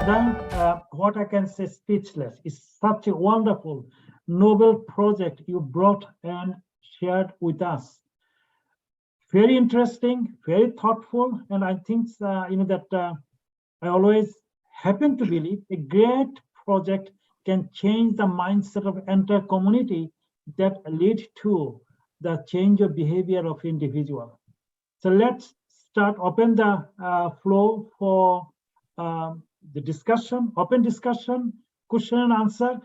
What I can say, speechless. It's such a wonderful, noble project you brought and shared with us. Very interesting, very thoughtful, and I think that I always happen to believe a great project can change the mindset of entire community that lead to the change of behavior of individual. So let's start, open the floor for the discussion, open discussion, question and answer.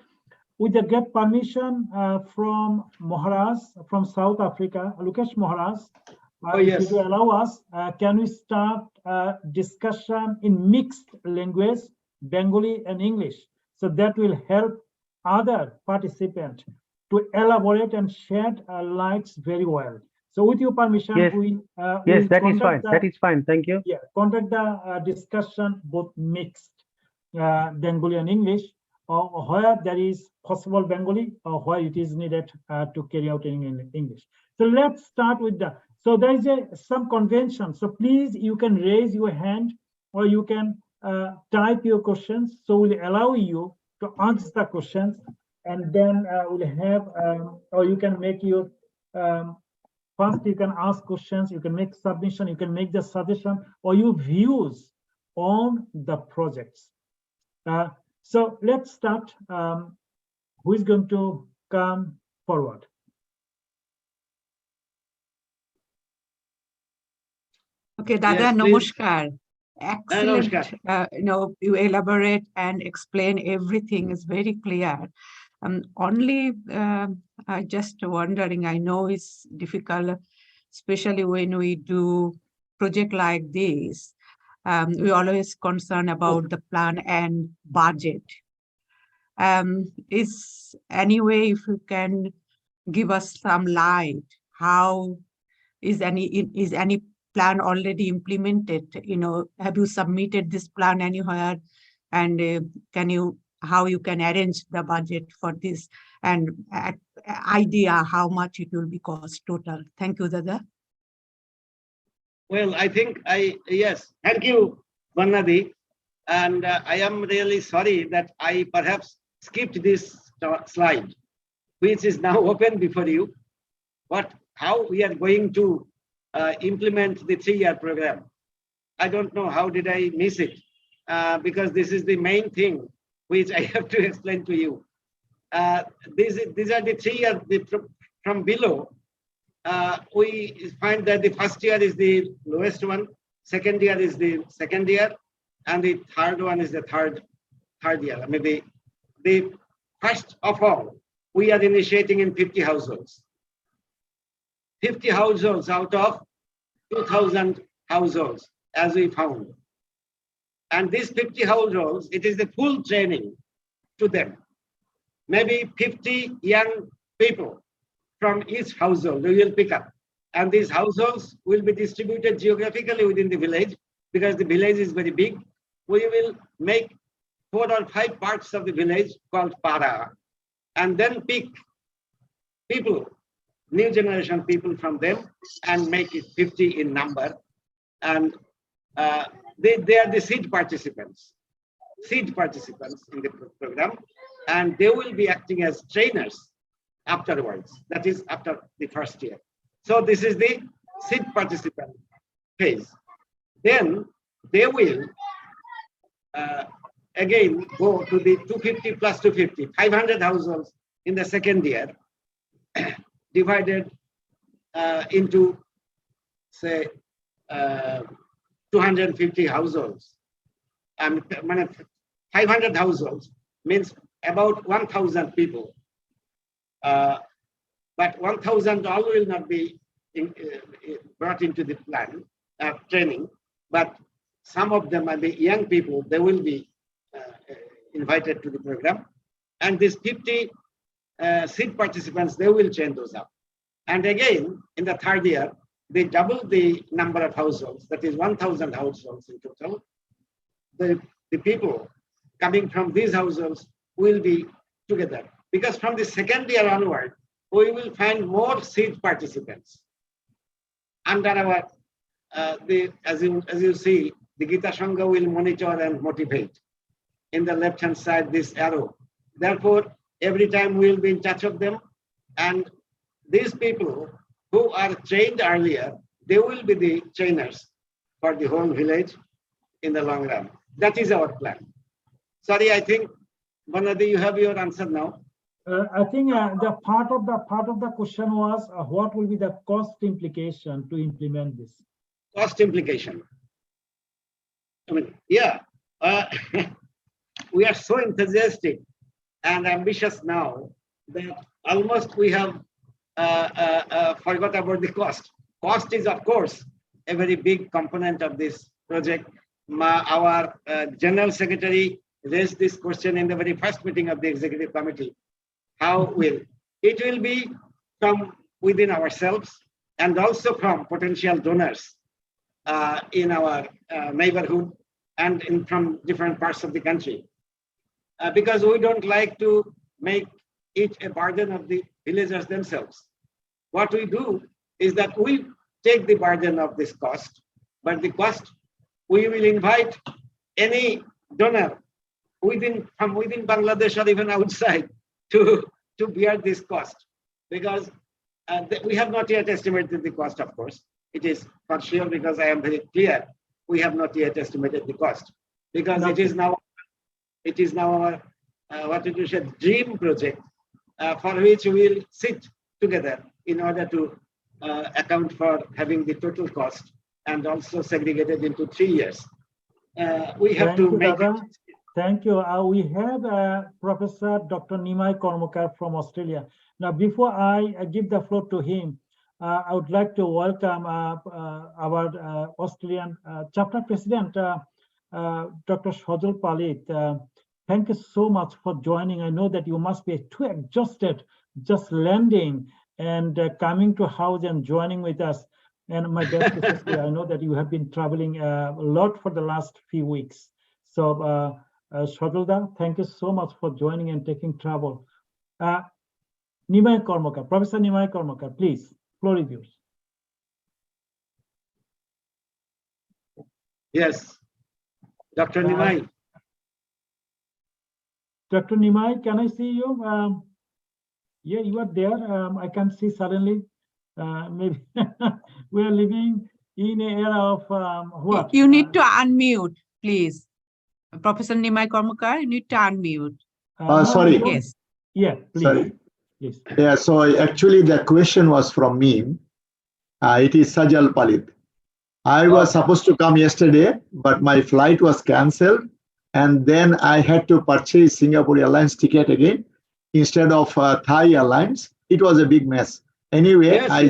With the great permission from Maharaj from South Africa, Lukesh Maharaj, yes. if you allow us, can we start discussion in mixed language, Bengali and English? So that will help other participants to elaborate and shed lights very well. So with your permission, yes, yes, that is fine. That is fine. Thank you. Yeah, conduct the discussion both mixed Bengali and English, or where there is possible Bengali, or where it is needed to carry out in English. So let's start with the. So there is some convention. So please, you can raise your hand, or you can type your questions. So we'll allow you to answer the questions, and then we'll have, or you can make your. First, you can ask questions, you can make submission, you can make the suggestion or your views on the projects. So let's start. Who is going to come forward? Okay, Dada, Yes, namaskar. Excellent. Namaskar. You elaborate and explain everything is very clear. Only I just wondering, I know it's difficult, especially when we do project like this. We always concerned about the plan and budget. Is any way if you can give us some light, how is any plan already implemented? Have you submitted this plan anywhere? And how you can arrange the budget for this, and idea how much it will be cost total? Thank you, Dada. Well, I think yes, thank you, Vannadi. And I am really sorry that I perhaps skipped this slide, which is now open before you. How we are going to implement the 3-year program. I don't know how did I miss it, because this is the main thing which I have to explain to you. These are the 3 years from below. We find that the first year is the lowest one, second year is the second year, and the third one is the third year. Maybe the first of all, we are initiating in 50 households. 50 households out of 2,000 households, as we found. And these 50 households, it is the full training to them. Maybe 50 young people from each household we will pick up. And these households will be distributed geographically within the village, because the village is very big. We will make 4 or 5 parts of the village called para, and then pick people, new generation people from them, and make it 50 in number. And they are the seed participants in the program, and they will be acting as trainers afterwards. That is after the first year. So this is the seed participant phase. Then they will again go to the 250 plus 250, 500 households in the second year, divided into, say, 250 households. 500 households means about 1,000 people. But 1,000 all will not be brought into the plan training, but some of them are the young people. They will be invited to the program, and these 50 seed participants, they will train those up. And again, in the third year, they double the number of households. That is 1,000 households in total. The people coming from these households will be together, because from the second year onward, we will find more seed participants under our as you see, the Gita Sangha will monitor and motivate. in the left-hand side, this arrow. Therefore, every time we will be in touch of them, and these people who are trained earlier, they will be the trainers for the whole village in the long run. That is our plan. Sorry, I think, Banadi, you have your answer now. I think the part of the question was what will be the cost implication to implement this? Cost implication. I mean, yeah, we are so enthusiastic and ambitious now that almost we have forgot about the cost. Cost is, of course, a very big component of this project. Our General Secretary raised this question in the very first meeting of the Executive Committee. How will it will be from within ourselves and also from potential donors in our neighborhood and from different parts of the country, because we don't like to make it a burden of the villagers themselves. What we do is that we take the burden of this cost, but the cost we will invite any donor from within Bangladesh or even outside to bear this cost, because we have not yet estimated the cost, of course. It is for sure, because I am very clear, we have not yet estimated the cost, because it is now our what did you say, dream project, for which we will sit together in order to account for having the total cost and also segregated into 3 years. We have to make it. Thank you. We have Professor Dr. Nimai Kormakar from Australia. Now, before I give the floor to him, I would like to welcome our Australian chapter president, Dr. Sajal Palit. Thank you so much for joining. I know that you must be too exhausted just landing and coming to house and joining with us. And my best wishes to you. I know that you have been traveling a lot for the last few weeks. So, Shajalda, thank you so much for joining and taking travel. Nimai Kormakar, Professor Nimai Kormakar, please, floor is yours. Yes, Dr. Nimai. Dr. Nimai, can I see you? Yeah, you are there. I can see suddenly. Maybe we are living in an era of what? You need to unmute, please. Professor Nimai Kormakar, you need to unmute. Sorry. Yes. Yeah, please. Sorry. Please. Yeah, so actually the question was from me. It is Sajal Palit. I was supposed to come yesterday, but my flight was cancelled. And then I had to purchase Singapore Airlines ticket again instead of Thai Airlines. It was a big mess. Anyway, Yes, I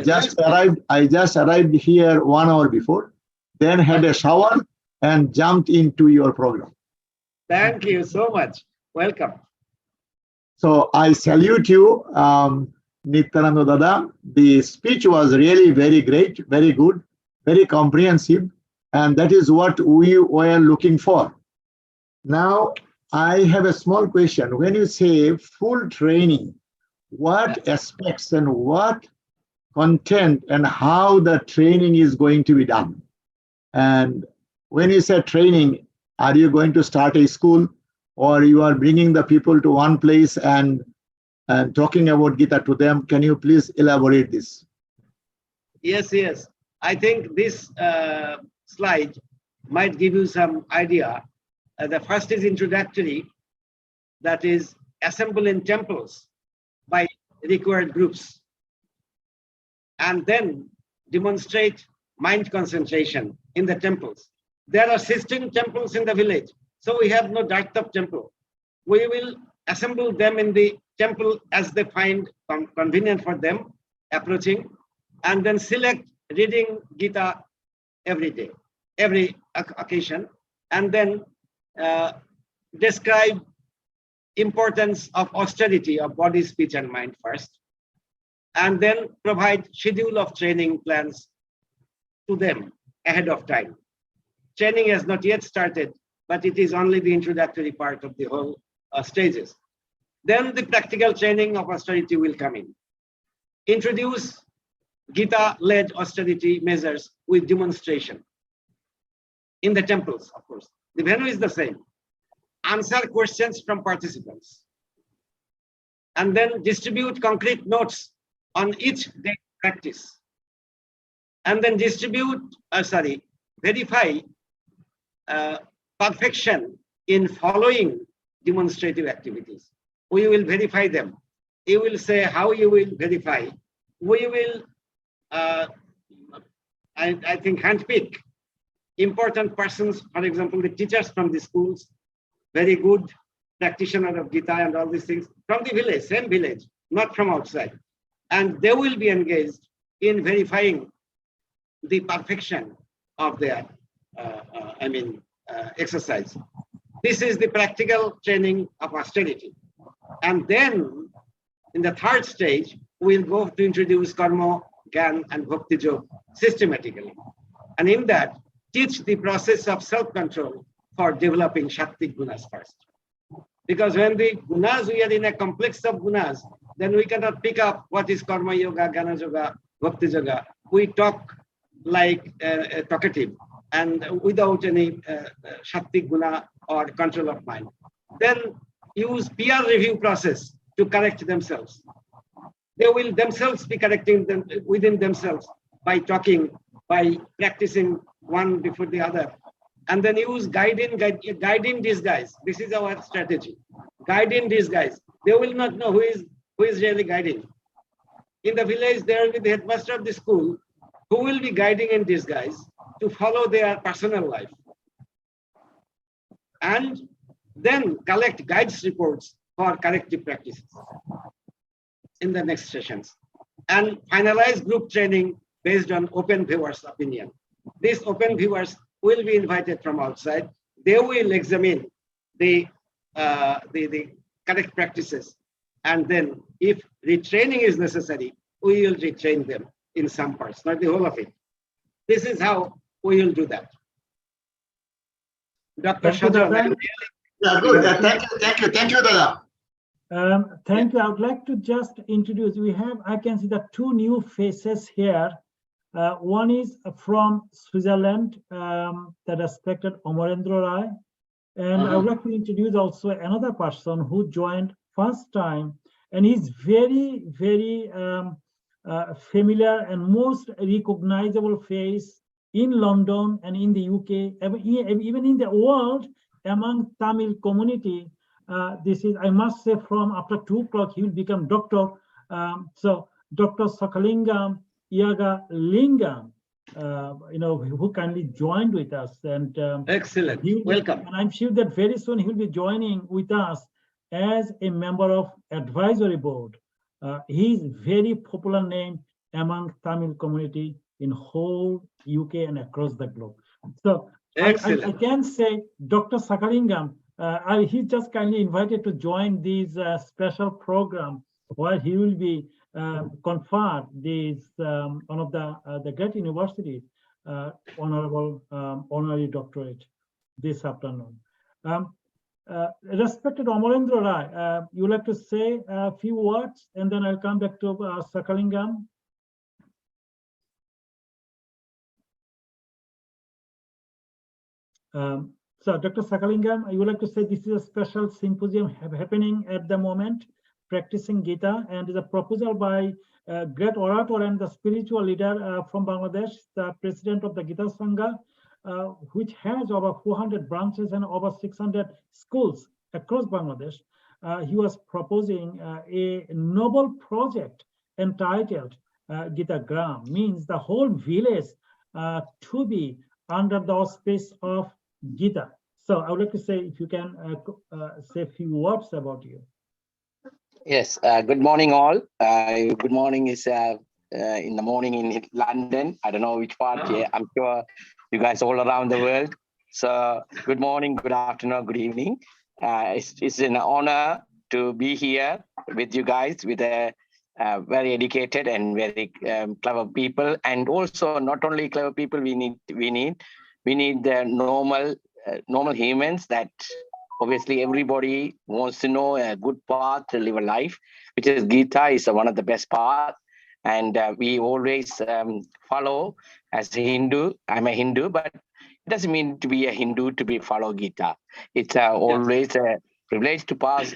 just arrived here 1 hour before, then had a shower and jumped into your program. Thank you so much. Welcome. So I salute you, Nityananda Dada. The speech was really very great, very good, very comprehensive, and that is what we were looking for. Now, I have a small question. When you say full training, what aspects and what content and how the training is going to be done? And when you say training, are you going to start a school, or you are bringing the people to one place and talking about Gita to them? Can you please elaborate this? Yes. I think this slide might give you some idea. The first is introductory, that is assemble in temples by required groups, and then demonstrate mind concentration in the temples. There are 16 temples in the village, so we have no dearth of temple. We will assemble them in the temple as they find convenient for them, approaching, and then select reading Gita every day, every occasion, and then describe importance of austerity of body, speech, and mind first, and then provide schedule of training plans to them ahead of time. Training has not yet started, but it is only the introductory part of the whole stages. Then the practical training of austerity will come in. Introduce Gita-led austerity measures with demonstration in the temples, of course. The venue is the same. answer questions from participants, and then distribute concrete notes on each day practice, and then verify perfection in following demonstrative activities. We will verify them. You will say how you will verify. We will, I think, handpick important persons, for example, the teachers from the schools, very good practitioner of Gita and all these things, from the village, same village, not from outside. And they will be engaged in verifying the perfection of their, exercise. This is the practical training of austerity. And then, in the third stage, we'll go to introduce karma, gyan, and bhakti yoga systematically. And in that, teach the process of self-control for developing Shakti gunas first. Because when the gunas, we are in a complex of gunas, then we cannot pick up what is karma yoga, jnana yoga, bhakti yoga. We talk like talkative and without any Shakti guna or control of mind. Then use peer review process to correct themselves. They will themselves be correcting them within themselves by talking, by practicing one before the other. And then use guide in disguise. This is our strategy. Guide in disguise. They will not know who is really guiding. In the village, there will be the headmaster of the school who will be guiding in disguise to follow their personal life. And then collect guides reports for corrective practices in the next sessions. And finalize group training based on open viewers' opinion. These open viewers will be invited from outside. They will examine the correct practices. And then if retraining is necessary, we will retrain them in some parts, not the whole of it. This is how we will do that. Dr. Shadran. Yeah, good. Thank you, Dada. Thank you. I would like to just introduce, I can see the two new faces here. One is from Switzerland, the respected Amarendra Rai. And I would like to introduce also another person who joined first time, and he's very, very familiar and most recognizable face in London and in the UK, even in the world among Tamil community. This is, I must say, from after 2 o'clock, he will become doctor. So Dr. Sakalingam Yaga Lingam, who kindly joined with us. And excellent, welcome. And I'm sure that very soon he will be joining with us as a member of advisory board. He is very popular name among Tamil community in whole UK and across the globe. So I can say Dr. Sakalingam, he just kindly invited to join this special program where he will be conferred this one of the great university honorable honorary doctorate this afternoon. Respected Amarendra Rai, you would like to say a few words, and then I'll come back to Sakalingam. So, Dr. Sakalingam, you would like to say this is a special symposium happening at the moment, practicing Gita, and is a proposal by a great orator and the spiritual leader from Bangladesh, the president of the Gita Sangha, which has over 400 branches and over 600 schools across Bangladesh. He was proposing a noble project entitled Gita Gram, means the whole village to be under the auspice of Gita. So I would like to say, if you can say a few words about you. Yes, good morning all. Good morning is in the morning in London. I don't know which part. Yeah, I'm sure you guys all around the world. So good morning, good afternoon, good evening. It's an honor to be here with you guys, with a very educated and very clever people, and also not only clever people. We need the normal humans that obviously everybody wants to know a good path to live a life, which is Gita is one of the best paths. and we always follow as a Hindu. I'm a Hindu, but it doesn't mean to be a Hindu to be follow Gita. It's always a privilege to pass,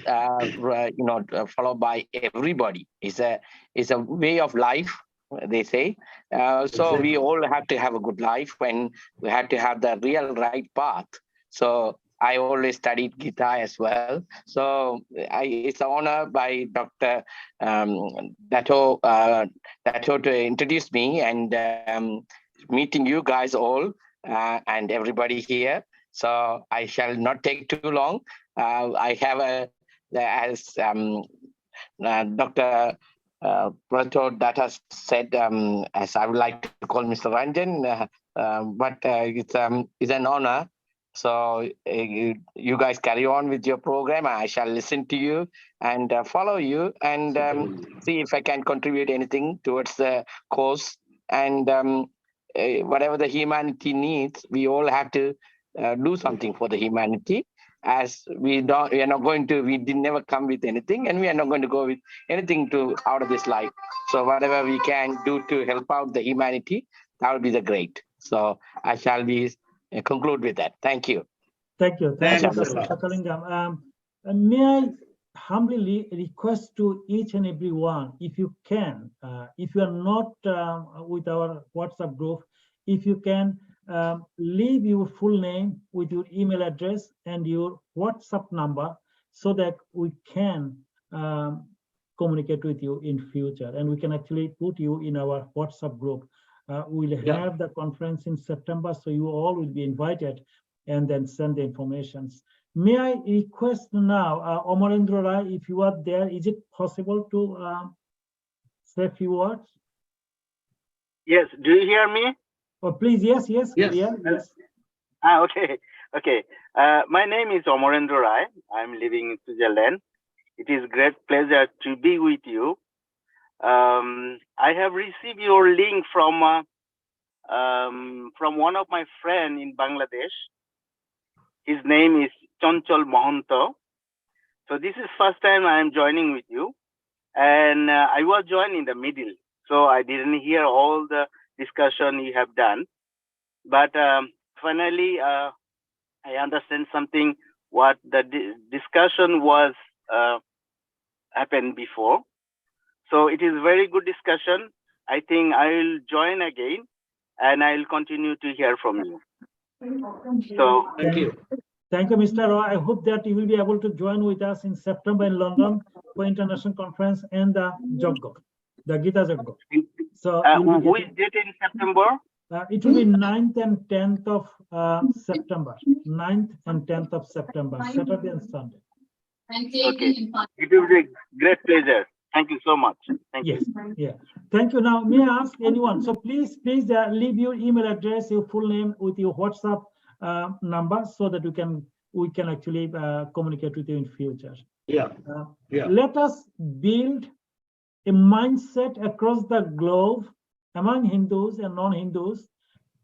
followed by everybody. It's a way of life, they say. So we all have to have a good life, and we have to have the real right path. So I always studied Gita as well. So it's an honor by Dr. Dato to introduce me, and meeting you guys all and everybody here. So I shall not take too long. I have as Dr. Prato Data said, as I would like to call Mr. Ranjan, but it's an honor. So you guys carry on with your program. I shall listen to you and follow you, and see if I can contribute anything towards the cause. And whatever the humanity needs, we all have to do something for the humanity. As we are not going to, we did never come with anything, and we are not going to go with anything out of this life. So whatever we can do to help out the humanity, that would be the great. So I shall be conclude with that. Thank you. Thank you. Thank you, Dr. Shakalingam. May I humbly request to each and every one, if you can, if you are not with our WhatsApp group, if you can leave your full name with your email address and your WhatsApp number, so that we can communicate with you in future, and we can actually put you in our WhatsApp group. We'll have the conference in September, so you all will be invited, and then send the informations. May I request now, Amarendra Rai, if you are there, is it possible to say a few words? Yes, do you hear me? Oh, please, yes. Okay. My name is Amarendra Rai. I'm living in Switzerland. It is great pleasure to be with you. I have received your link from one of my friends in Bangladesh. His name is Chanchal Mohanto. So this is first time I am joining with you, and I was joined in the middle, so I didn't hear all the discussion you have done. But finally, I understand something what the discussion was happened before. So it is very good discussion. I think I will join again, and I will continue to hear from you. So Thank you. Thank you, Mr. Roy. I hope that you will be able to join with us in September in London for international conference and the Jaggo, the Gita Jaggo. So who is date in September? It will be 9th and 10th of September. 9th and 10th of September, Saturday and Sunday. Okay. It will be a great pleasure. Thank you so much. Thank you. Yeah. Thank you. Now, may I ask anyone? So please leave your email address, your full name with your WhatsApp number, so that we can actually communicate with you in future. Let us build a mindset across the globe among Hindus and non-Hindus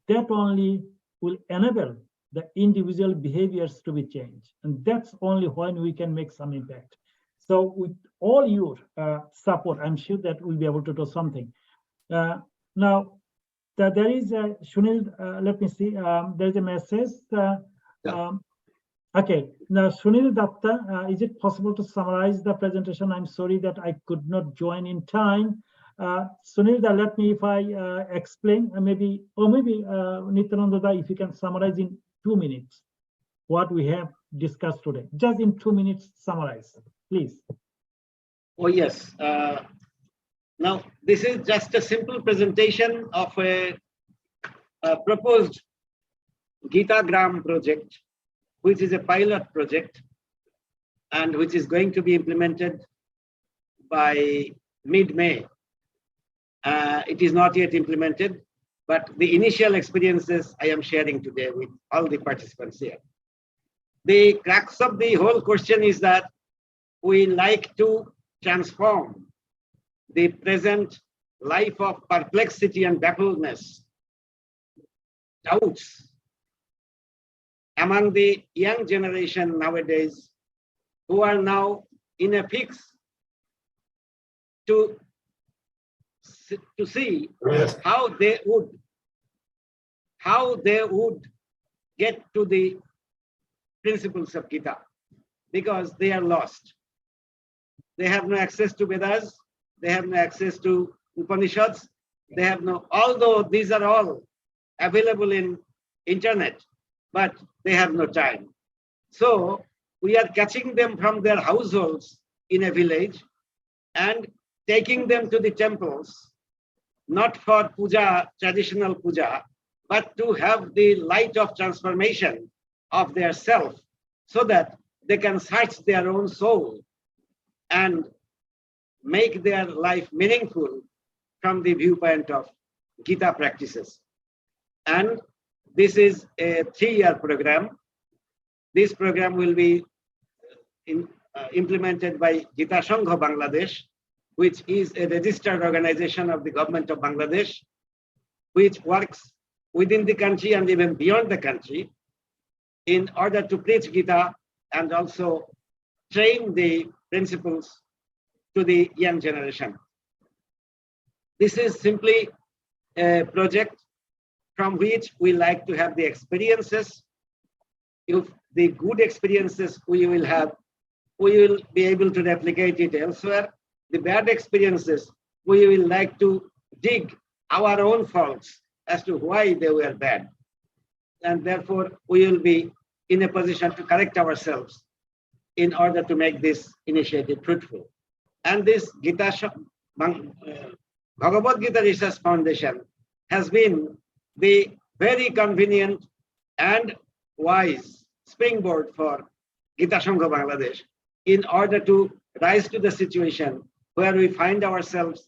that only will enable the individual behaviors to be changed, and that's only when we can make some impact. So with all your support, I'm sure that we'll be able to do something. Now, there is a Sunil, let me see, there's a message. Okay, now Sunil Datta, is it possible to summarize the presentation? I'm sorry that I could not join in time. Sunil, let me, if I explain, maybe Nityananda, if you can summarize in 2 minutes what we have discussed today. Just in 2 minutes, summarize, please. Oh, yes. Now, this is just a simple presentation of a proposed Gita Gram project, which is a pilot project and which is going to be implemented by mid-May. It is not yet implemented, but the initial experiences I am sharing today with all the participants here. The crux of the whole question is that we like to transform the present life of perplexity and baffledness, doubts among the young generation nowadays, who are now in a fix to to see how they would get to the principles of Gita, because they are lost. They have no access to Vedas, they have no access to Upanishads, they have no, although these are all available in internet, but they have no time. So we are catching them from their households in a village and taking them to the temples, not for puja, traditional puja, but to have the light of transformation of their self, so that they can search their own soul and make their life meaningful from the viewpoint of Gita practices. And this is a 3-year program. This program will be implemented by Gita Sangha Bangladesh, which is a registered organization of the government of Bangladesh, which works within the country and even beyond the country in order to preach Gita and also train the principles to the young generation. This is simply a project from which we like to have the experiences. If the good experiences we will have, we will be able to replicate it elsewhere. The bad experiences, we will like to dig our own faults as to why they were bad. And therefore, we will be in a position to correct ourselves in order to make this initiative fruitful. And this Bhagavad Gita Research Foundation has been the very convenient and wise springboard for Gita Sangha Bangladesh in order to rise to the situation where we find ourselves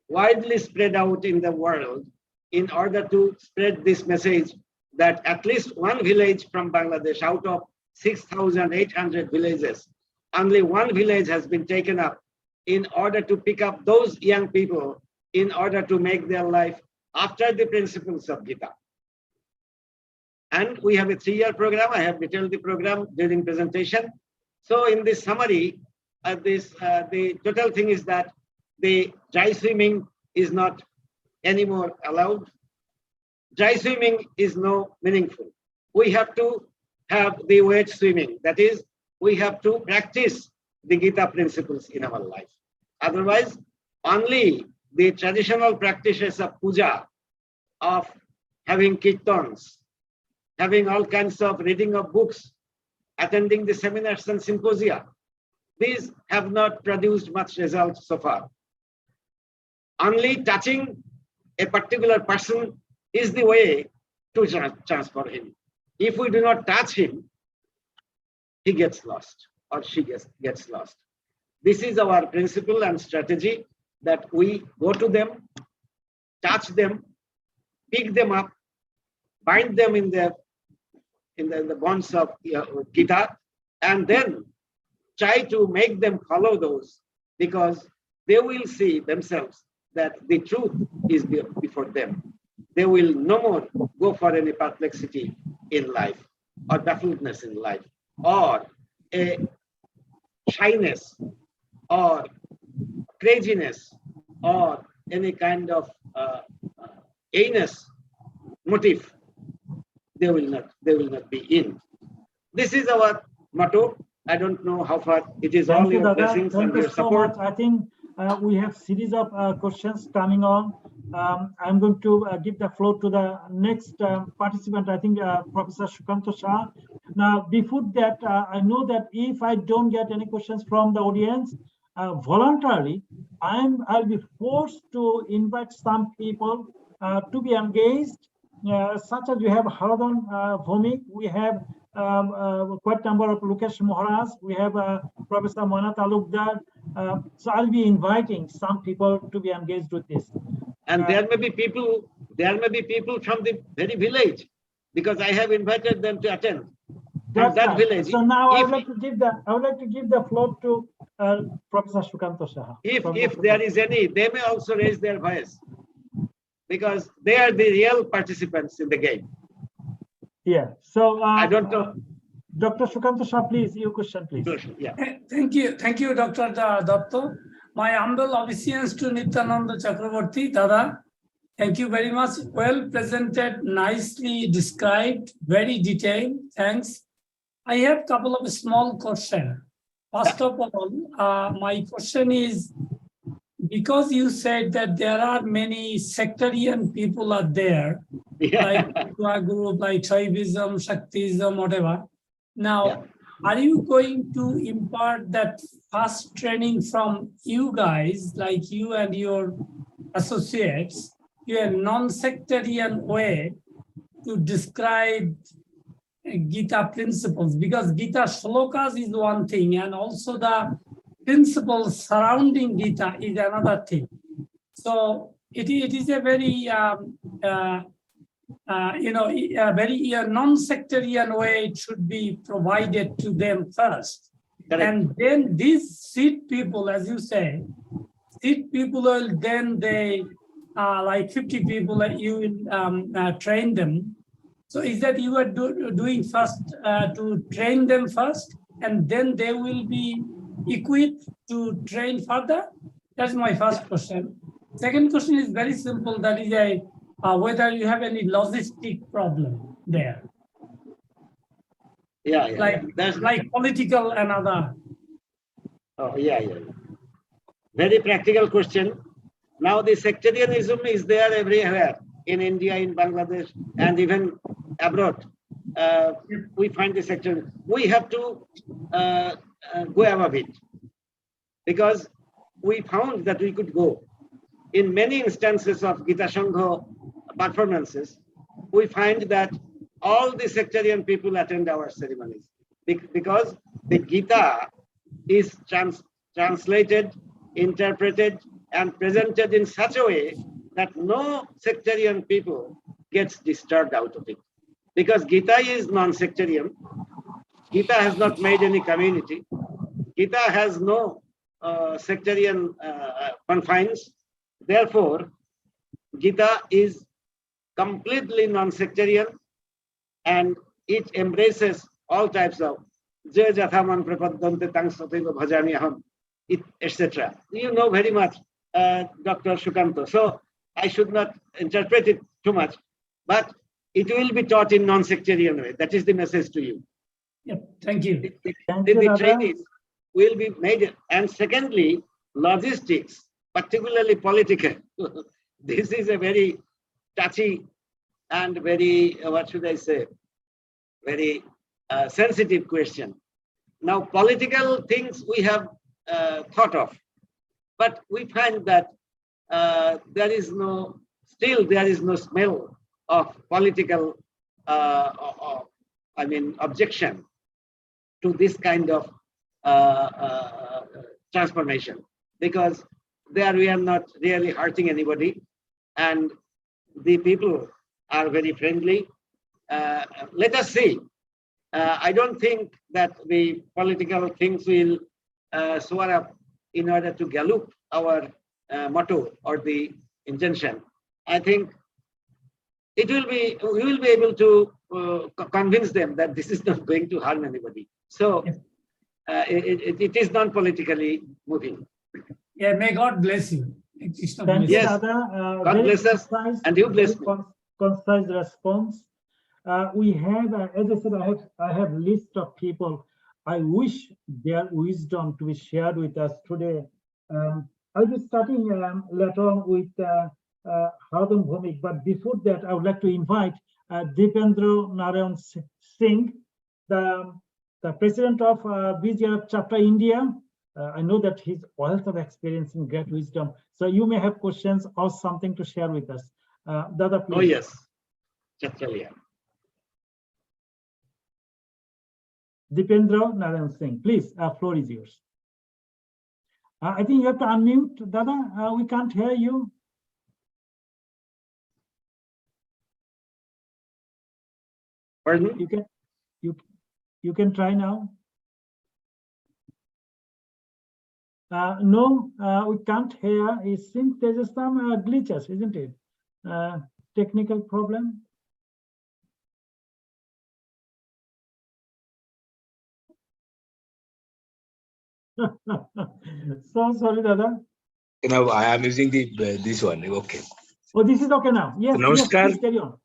widely spread out in the world in order to spread this message that at least one village from Bangladesh, out of 6,800 villages, only one village has been taken up in order to pick up those young people in order to make their life after the principles of Gita. And we have a 3-year program. I have detailed the program during presentation. So in this summary, the total thing is that the dry swimming is not anymore allowed. Dry swimming is no meaningful. We have to have the wet swimming. That is, we have to practice the Gita principles in our life. Otherwise, only the traditional practices of puja, of having kirtans, having all kinds of reading of books, attending the seminars and symposia, these have not produced much result so far. Only touching a particular person is the way to transform him. If we do not touch him, he gets lost or she gets lost. This is our principle and strategy, that we go to them, touch them, pick them up, bind them in the bonds of Gita, and then try to make them follow those, because they will see themselves that the truth is before them. They will no more go for any perplexity in life, or baffledness in life, or a shyness, or craziness, or any kind of heinous motive. They will not be in. This is our motto. I don't know how far it is. All your blessings and your support. I think we have series of questions coming on. I'm going to give the floor to the next participant, I think Professor Sukanta Shah. Now, before that, I know that if I don't get any questions from the audience, voluntarily, I'll be forced to invite some people to be engaged, such as we have Haradhan Bhomik, we have quite a number of Lukesh Maharaj, we have Professor Moina Talukdar. So I'll be inviting some people to be engaged with this. And there may be people from the very village, because I have invited them to attend. From that village. So now I would like to give the floor to Professor Sukanta Shah. If there is any, they may also raise their voice, because they are the real participants in the game. Yeah. So I don't know. Dr. Sukanta Shah, please, your question, please. Yeah. Thank you, Dr. Datta. My humble obeisance to Nityananda Chakravarti, Dada. Thank you very much. Well presented, nicely described, very detailed. Thanks. I have a couple of small questions. First of all, my question is, because you said that there are many sectarian people are there, like group, like Shaivism, Shaktism, whatever. Now, are you going to impart that first training from you guys, like you and your associates, in a non-sectarian way to describe Gita principles? Because Gita shlokas is one thing, and also the principles surrounding Gita is another thing. So it is a very a very non-sectarian way it should be provided to them first. Correct. And then these seed people, as you say, seed people will then they like 50 people that you will train them. So is that you are doing first to train them first, and then they will be equipped to train further? That's my first question. Second question is very simple. That is a whether you have any logistic problem there. Like political and other. Oh, yeah. Very practical question. Now the sectarianism is there everywhere, in India, in Bangladesh, and even abroad. We find the sectarianism. We have to go above it, because we found that we could go. In many instances of Gita Sangha performances, we find that all the sectarian people attend our ceremonies, because the Gita is translated, interpreted, and presented in such a way that no sectarian people gets disturbed out of it. Because Gita is non-sectarian. Gita has not made any community. Gita has no sectarian confines. Therefore, Gita is completely non-sectarian, and it embraces all types of Jai Jathaman Prapadante Tang Sataiva Bhajami Aham, etc. You know very much, Dr. Shukanto. So I should not interpret it too much, but it will be taught in non-sectarian way. That is the message to you. Yep, thank you. The training will be made. And secondly, logistics, particularly political. This is a very touchy and very, what should I say, very sensitive question. Now, political things we have thought of, but we find that there is no smell of political, objection to this kind of transformation, because there we are not really hurting anybody, and the people are very friendly. Let us see. I don't think that the political things will soar up in order to gallop our motto or the intention. I think we will be able to convince them that this is not going to harm anybody. So it is non-politically moving. Yeah, may God bless you. Thank you, Dada. God bless us, and you bless me. Concise response. We have, as I said, I have list of people. I wish their wisdom to be shared with us today. I'll be starting later on with Hardam Bhumik, but before that, I would like to invite Dipendra Narayan Singh, the president of BGRF Chapter India. I know that his wealth of experience and great wisdom. So you may have questions or something to share with us. Dada, please. Oh, yes. Chatralia. Dipendra Narayan Singh, please, floor is yours. I think you have to unmute, Dada. We can't hear you. Pardon? You can try now. No, we can't hear. It seems there's some glitches, isn't it? Technical problem. So sorry, Dada. Now I am using the this one. Okay. Oh, this is okay now. Yes, yes, Namaskar. please carry on.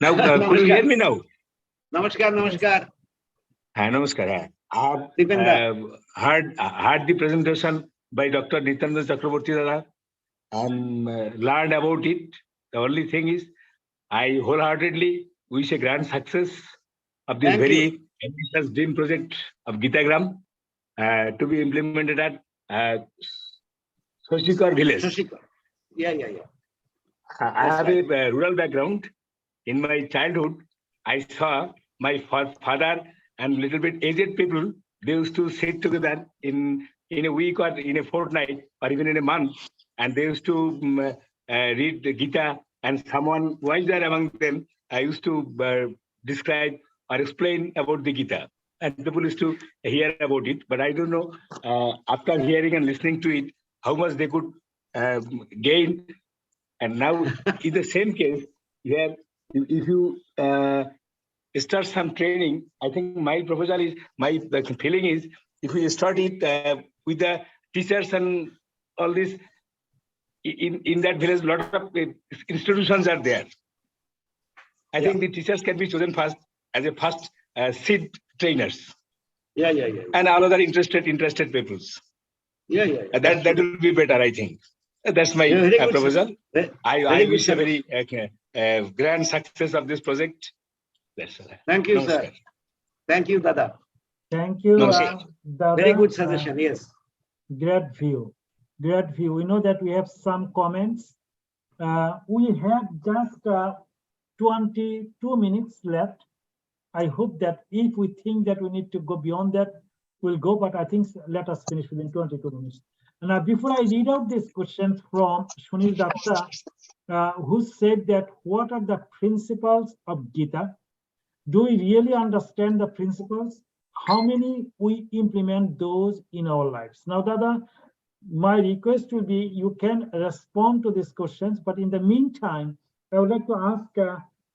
Now, could you hear me now? Namaskar, namaskar. Hi, namaskar. I Dipenda. heard the presentation by Dr. Nityananda Chakraborty Dada and learned about it. The only thing is, I wholeheartedly wish a grand success of this Thank very ambitious dream project of Gitagram to be implemented at Soshikar village. Shashikar. Yeah. I have a rural background. In my childhood, I saw my father and little bit aged people. They used to sit together in a week or in a fortnight or even in a month, and they used to read the Gita. And someone wiser among them used to describe or explain about the Gita, and people used to hear about it. But I don't know after hearing and listening to it how much they could gain. And now, in the same case, here, if you start some training, I think my proposal is, my feeling is, if we start it with the teachers and all this, in that village, a lot of institutions are there. I think the teachers can be chosen first as a first seed trainers. Yeah. And all other interested peoples. Yeah. That will be better, I think. That's my proposal. I wish a very grand success of this project. That's all. Thank you, sir. Thank you, Dada. Thank you, Namaste. Dada. Very good suggestion. Yes. Great view. Great view. We know that we have some comments. We have just 22 minutes left. I hope that if we think that we need to go beyond that, we'll go, but I think let us finish within 22 minutes. Now, before I read out this question from Sunil Datta, who said that what are the principles of Gita? Do we really understand the principles? How many we implement those in our lives? Now, Dada, my request will be you can respond to these questions, but in the meantime, I would like to ask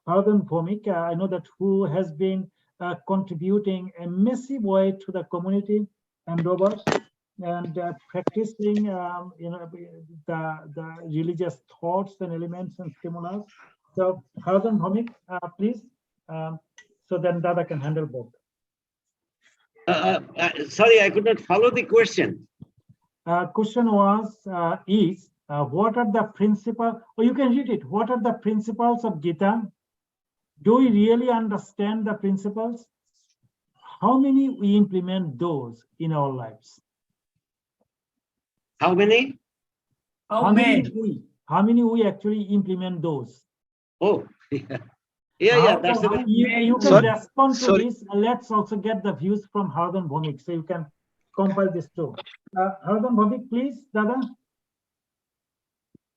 Hardan Bhomik, I know that who has been contributing a massive way to the community and Robert, and practicing the religious thoughts and elements and stimuli. So Hardan Bhomik, please, so then Dada can handle both. Sorry, I could not follow the question. Question was, what are the principles, or you can read it, what are the principles of Gita? Do we really understand the principles? How many we implement those in our lives? How many? How many we actually implement those? Oh, yeah. That's the you can respond to this. Let's also get the views from Hardan Bhomik, so you can compile this too. Hardan Bhomik, please, Dada.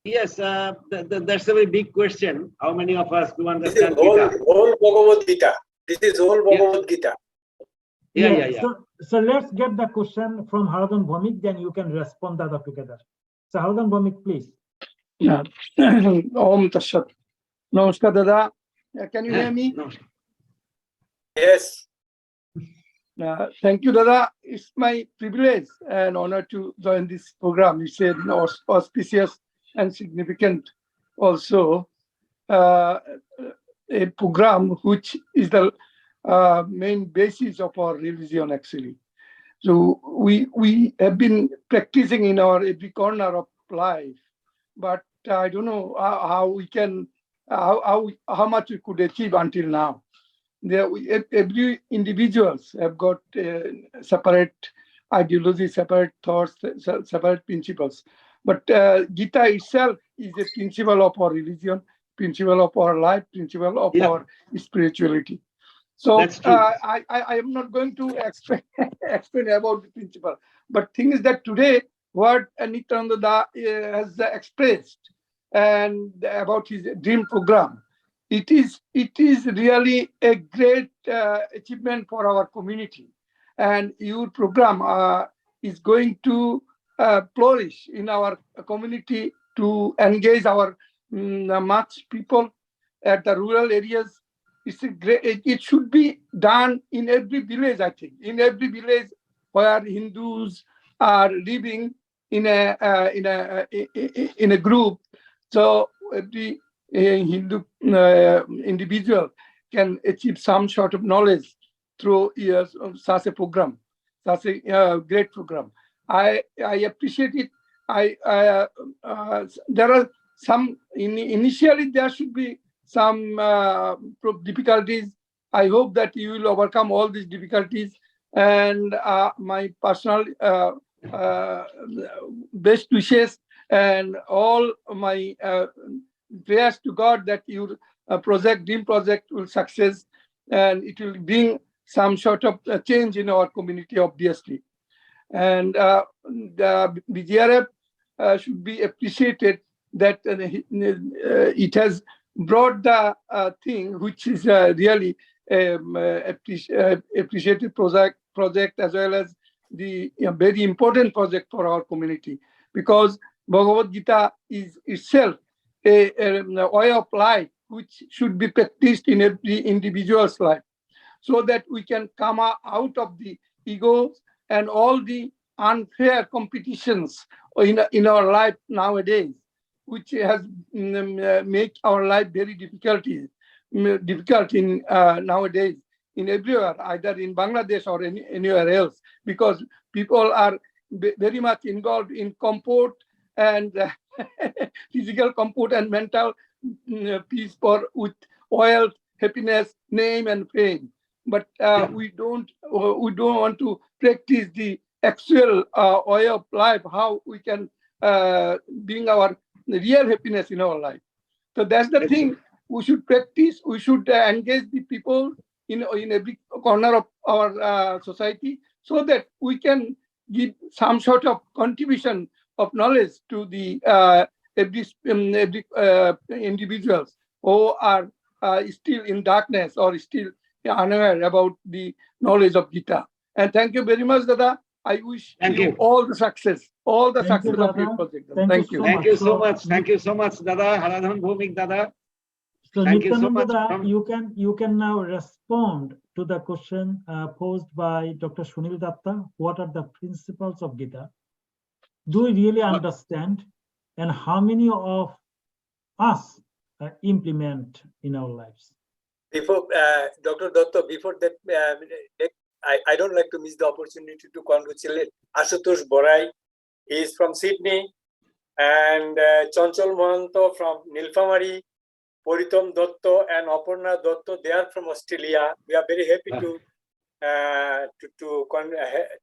Yes, that's a very big question. How many of us do understand Gita? All Bhagavad Gita. This is all Bhagavad Gita. Yeah. So let's get the question from Hardan Bhomik, then you can respond Dada together. So Hardan Bhomik, please. Yeah. Om Tashat. Namaskar, Dada. Can you hear me? Yes. Thank you, Dada. It's my privilege and honor to join this program. It's an auspicious and significant also a program which is the main basis of our religion actually. So we have been practicing in our every corner of life, but I don't know how we can how much we could achieve until now. Every individuals have got separate ideologies, separate thoughts, separate principles. But Gita itself is a principle of our religion, principle of our life, principle of our spirituality. So I am not going to explain about the principle. But thing is that today, what Nityananda has expressed and about his dream program, it is really a great achievement for our community. And your program is going to flourish in our community to engage our much people at the rural areas. It's a great. It should be done in every village. I think in every village where Hindus are living in a group. So every Hindu individual can achieve some sort of knowledge through years of such a program, such a great program. I appreciate it. There are some initially there should be some difficulties. I hope that you will overcome all these difficulties. And my personal best wishes and all my prayers to God that your dream project will success, and it will bring some sort of change in our community, obviously. And the BGRF should be appreciated that it has brought the thing which is really appreciated project as well as the very important project for our community, because Bhagavad Gita is itself a way of life which should be practiced in every individual's life, so that we can come out of the egos and all the unfair competitions in our life nowadays, which has made our life very difficult in nowadays in everywhere, either in Bangladesh or anywhere else, because people are very much involved in comfort and physical comfort and mental peace with wealth, happiness, name, and fame. But we don't want to practice the actual way of life, how we can bring our real happiness in our life. So that's the thing we should practice. We should engage the people in every corner of our society, so that we can give some sort of contribution of knowledge to the every individuals who are still in darkness or still unaware about the knowledge of Gita. And thank you very much, Dada. I wish you all the success, of your project. Thank you. Thank you so much. Thank you so much, Dada. Haradhan Bhumik, Dada. So Thank you so much. Nityananda, you can now respond to the question posed by Dr. Sunil Datta. What are the principles of Gita? Do we really understand, and how many of us implement in our lives? Before Dr. Datta, before that, I don't like to miss the opportunity to congratulate Ashutosh Borai. He is from Sydney, and Chanchal Mohanto from Nilphamari, Poritom Dotto and Aparna Dotto. They are from Australia. We are very happy to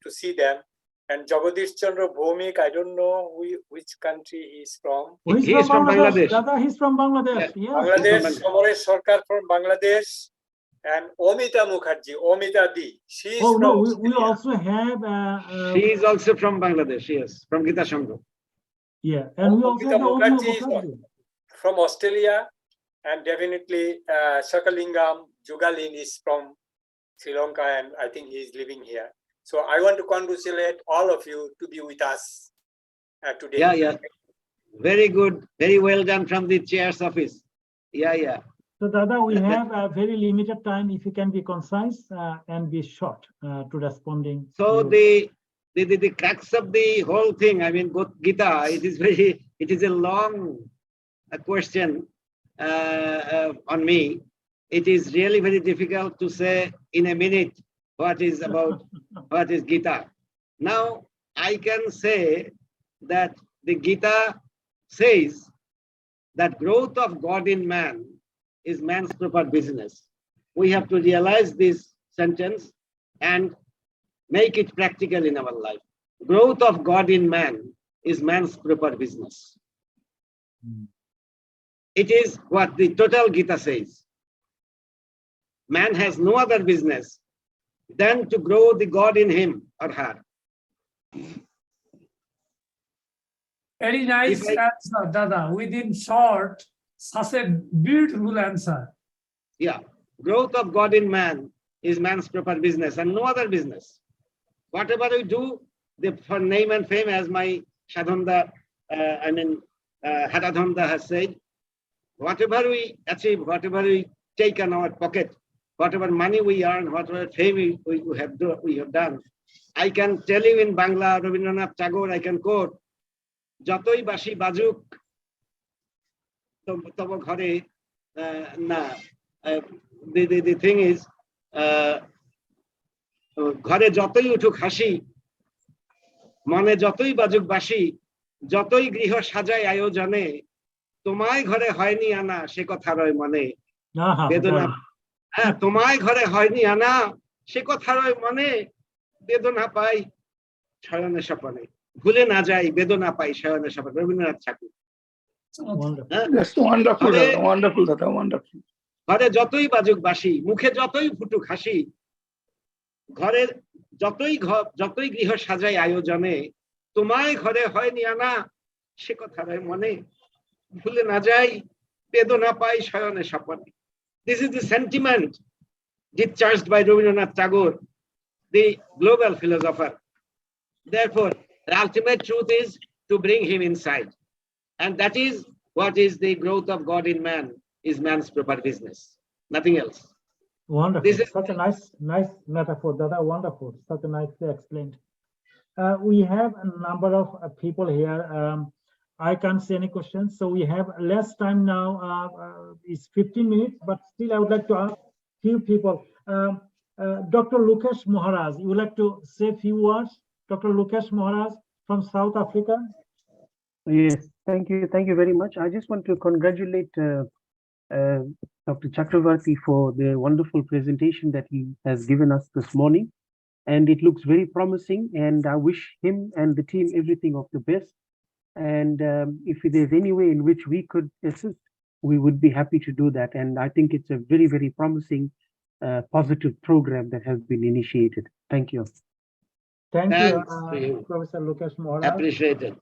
see them. And Jagadish Chandra Bhumik, I don't know which country he is from. He is from Bangladesh. Dada, he's from Bangladesh. Yes. Bangladesh. Samaresh Sarkar from Bangladesh. And Omita Mukherjee, Omita D. She is from we also have. She is also from Bangladesh. Yes, from Gita Sangha. Yeah, and we also have Mukherjee from Australia, and definitely Shakalingam Jugalin is from Sri Lanka, and I think he is living here. So I want to congratulate all of you to be with us today. Yeah. Very good. Very well done from the chair's office. Yeah. So, Dada, we have a very limited time. If you can be concise and be short to responding. So the crux of the whole thing, I mean, both Gita, it is a long question on me. It is really very difficult to say in a minute what is Gita. Now, I can say that the Gita says that growth of God in man is man's proper business. We have to realize this sentence and make it practical in our life. Growth of God in man is man's proper business. It is what the total Gita says. Man has no other business than to grow the God in him or her. Very nice answer, Dada. Within short, such a beautiful answer. Yeah, growth of God in man is man's proper business and no other business. Whatever we do for name and fame, as my Shadhanda, Haradhanda has said, whatever we achieve, whatever we take in our pocket, whatever money we earn, whatever fame we have done, I can tell you in Bangla, Rabindranath Tagore, I can quote, Jatoi bashi bajuk, tobo ghare, na. The thing is, ঘরে যতই উঠুক হাসি মনে যতই বাজুক বাসি যতই গৃহ সাজায় আয়োজনে তোমায় ঘরে হয়নি আনা সে কথা রয় মনে বেদনা হ্যাঁ তোমায় ঘরে হয়নি আনা সে কথা রয় মনে বেদনা পাই শয়নে স্বপনে ভুলে না যাই বেদনা পাই শয়নে স্বপনে রবীন্দ্রনাথ ঠাকুর That's wonderful, Dada, wonderful, Dada, wonderful. ঘরে যতই বাজুক বাসি মুখে যতই ফুটুক হাসি ঘরের যতই গৃহ সাজাই আয়োজনে তোমায় ঘরে হয়নি আনা সে কথা রয় মনে ভুলে না যাই বেদনা পাই শয়নে স্বপনে. This is the sentiment discharged by Rabindranath Tagore, the global philosopher. Therefore, the ultimate truth is to bring him inside, and that is what is the growth of God in man, is man's proper business, nothing else. Wonderful. This is Such a nice metaphor, Dada. Wonderful. Such a nicely explained. We have a number of people here. I can't see any questions, so we have less time now. It's 15 minutes, but still I would like to ask few people. Dr. Lukesh Maharaj, you would like to say a few words? Dr. Lukesh Maharaj from South Africa. Yes, thank you very much. I just want to congratulate Dr. Chakravarti for the wonderful presentation that he has given us this morning. And it looks very promising, and I wish him and the team everything of the best. And if there's any way in which we could assist, we would be happy to do that. And I think it's a very, very promising, positive program that has been initiated. Thank you. Thank Thanks to you, you. Professor Lukesh Maharaj. Appreciated.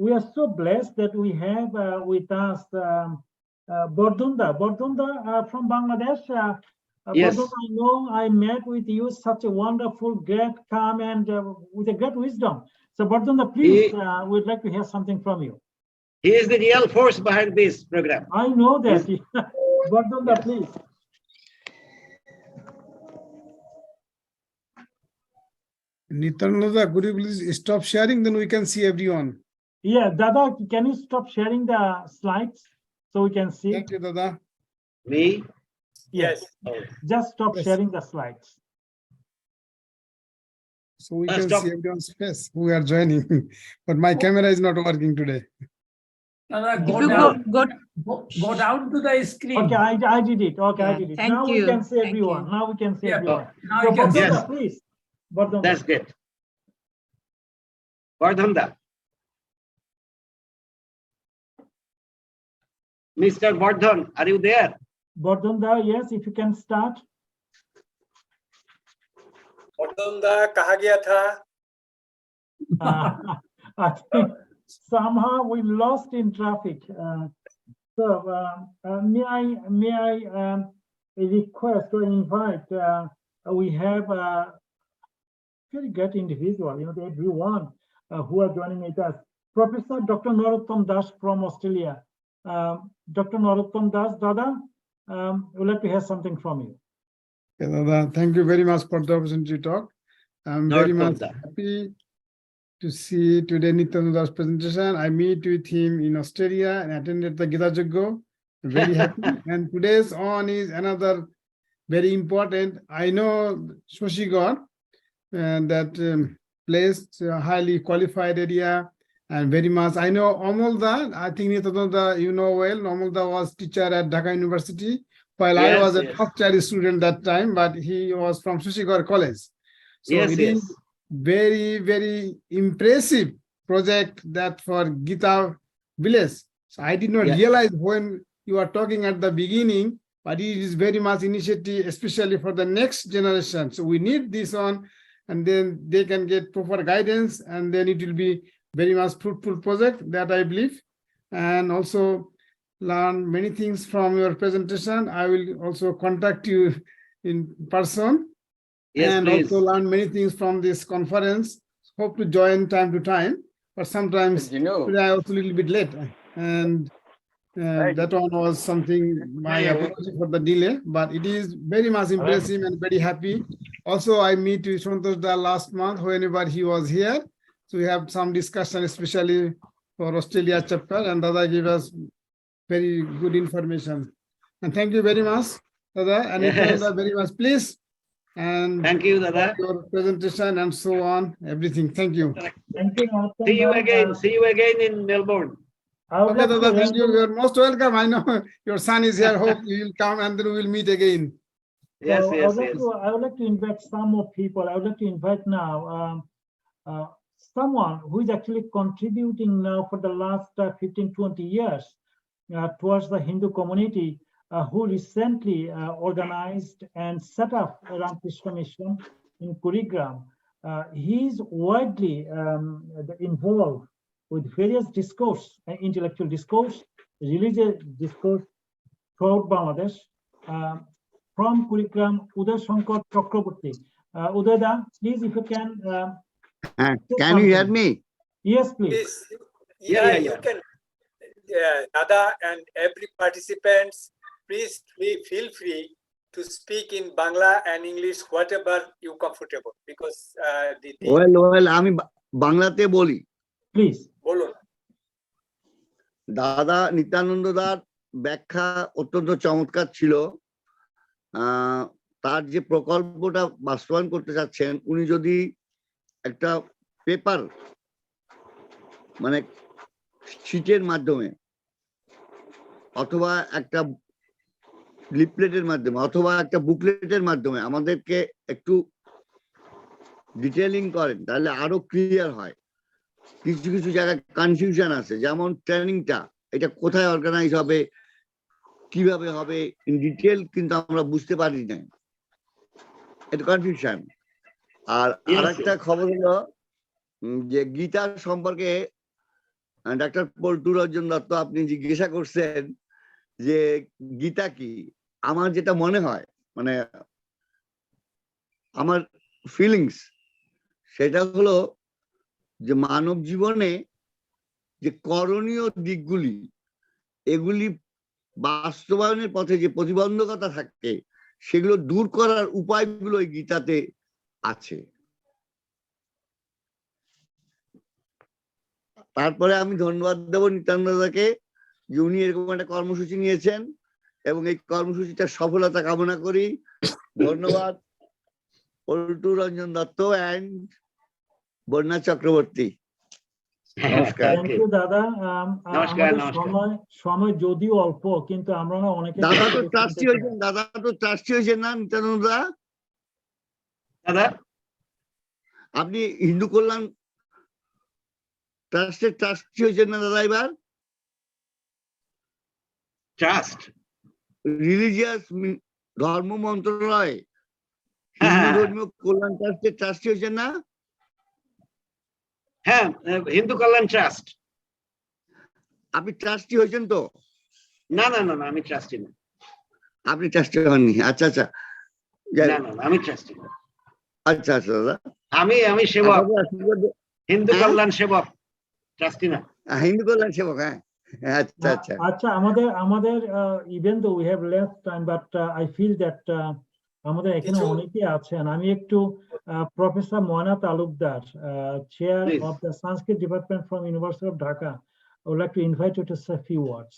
We are so blessed that we have with us Bordunda from Bangladesh. Yes. Bordunda, I know I met with you, such a wonderful, great, calm, and with a great wisdom. So Bordunda, please, we'd like to hear something from you. He is the real force behind this program. I know that. Bordunda, please. Nityananda, could you please stop sharing, then we can see everyone. Yeah, Dada, can you stop sharing the slides so we can see? Thank you, Dada. Me? Yes. Just stop Yes. sharing the slides. So we can Stop. see everyone's face who are joining. But my camera is not working today. Nada, If go you down, go go down to the screen. Okay, I did it. Okay, I Yeah, did it. thank Now we you. can see Thank everyone. you. Now we can see Yeah. everyone. Now So you can see. Bordunda, Yes. please. Bordunda. That's good. Vardhanda. Mr. Vardhan, are you there? Bordunda, yes, if you can start. Bordunda, kaha gaya tha? I think somehow we lost in traffic. So may I request or invite? We have a very great individual, everyone who are joining with us. Professor Dr. Narottam Das from Australia. Dr. Narottam Das, Dada, we'd like to hear something from you. Okay, Dada, thank you very much for the opportunity to talk. I'm very much Narottam Das. happy to see today Nityananda's presentation. I meet with him in Australia and attended the Gita Yajna. Very happy. And today's on is another very important. I know Shoshigar, and that place, highly qualified area, and very much. I know Amolda. I think Nityananda, you know well. Amolda was teacher at Dhaka University, while I Yes, was a yes. half-yearly student that time, but he was from Shoshigar College. So Yes, it yes. is very, very impressive project that for Gita Village. So I did not Yeah. realize when you are talking at the beginning, but it is very much initiative, especially for the next generation. So we need this on, and then they can get proper guidance, and then it will be very much fruitful project that I believe. And also learn many things from your presentation. I will also contact you in person. Yes, And please. also learn many things from this conference. Hope to join time to time, but sometimes today I was a little bit late, and that one was something, my apology for the delay, but it is very much impressive and very happy. Also, I meet with Santosh Da last month whenever he was here. So we have some discussion, especially for Australia chapter, and Dada gave us very good information. And thank you very much, Dada, and Nityananda very much, please. And Thank you, Dada. your presentation and so on, everything. Thank you. Thank you. See you again. See you again in Melbourne. Okay, Dada, thank you. You're most welcome. I know your son is here. Hope you will come and then we will meet again. Yes, So yes, I would like to invite some of people. I would like to invite now someone who is actually contributing now for the last 15, 20 years towards the Hindu community, who recently organized and set up Ramakrishna Mission in Kurigram. He is widely involved with various discourse, intellectual discourse, religious discourse throughout Bangladesh. From Kurigram, Uday Shankar Chakraborty. Udayda, please, if you can. Can you hear me? Yes, please. You can, Dada and every participants, please feel free to speak in Bangla and English, whatever you comfortable, because well, আমি বাংলাতে বলি। Please. বলুন। দাদা নিত্যানন্দ দার ব্যাখ্যা অত্যন্ত চমৎকার ছিল। তার যে প্রকল্পটা বাস্তবায়ন করতে চাচ্ছেন, উনি যদি একটা পেপার মানে শিটের মাধ্যমে অথবা একটা লিফলেটের মাধ্যমে অথবা একটা বুকলেটের মাধ্যমে আমাদেরকে একটু ডিটেইলিং করেন, তাহলে আরো ক্লিয়ার হয়। কিছু কিছু জায়গায় কনফিউশন আছে, যেমন ট্রেনিংটা এটা কোথায় অর্গানাইজ হবে, কিভাবে হবে, ইন ডিটেল কিন্তু আমরা বুঝতে পারি না, এটা কনফিউশন। আর আরেকটা খবর হলো যে গীতার সম্পর্কে ডাক্তার পল্টু রঞ্জন দত্ত আপনি জিজ্ঞাসা করছেন যে গীতা কি। আমার যেটা মনে হয়, মানে আমার ফিলিংস, সেটা হলো যে মানব জীবনে যে করণীয় দিকগুলি, এগুলি বাস্তবায়নের পথে যে প্রতিবন্ধকতা থাকে, সেগুলো দূর করার উপায়গুলো এই গীতাতে আছে। তারপরে আমি ধন্যবাদ দেব নিত্যানন্দদাকে যে উনি এরকম একটা কর্মসূচি নিয়েছেন এবং এই কর্মসূচিটার সফলতা কামনা করি। ধন্যবাদ পল্টু রঞ্জন দত্ত অ্যান্ড বন্যা চক্রবর্তী। নমস্কার। থ্যাংক ইউ দাদা। সময় যদিও অল্প, কিন্তু আমরা না অনেকে দাদা তো ট্রাস্টি হয়েছেন না নিত্যানন্দদা? দাদা আপনি হিন্দু কল্যাণ ট্রাস্টের ট্রাস্টি হয়েছেন না দাদা এবার? ট্রাস্ট রিলিজিয়াস ধর্ম মন্ত্রণালয় হিন্দু ধর্মীয় কল্যাণ ট্রাস্টের ট্রাস্টি হয়েছেন না? হ্যাঁ, হিন্দু কল্যাণ ট্রাস্ট। আপনি ট্রাস্টি হয়েছেন তো? না না না না, আমি ট্রাস্টি না। আপনি ট্রাস্টি হননি? আচ্ছা আচ্ছা, না না, আমি ট্রাস্টি না। আচ্ছা আচ্ছা দাদা, আমি সেবক, হিন্দু কল্যাণ সেবক, ট্রাস্টি না। হিন্দু কল্যাণ সেবক, হ্যাঁ আচ্ছা আচ্ছা আচ্ছা। আমাদের even though we have less time, but I feel that আমাদের এখানে অনেকে আছেন। আমি একটু professor Moyna Talukdar, chair of the Sanskrit department from university of Dhaka, I would like to invite you to say a few words.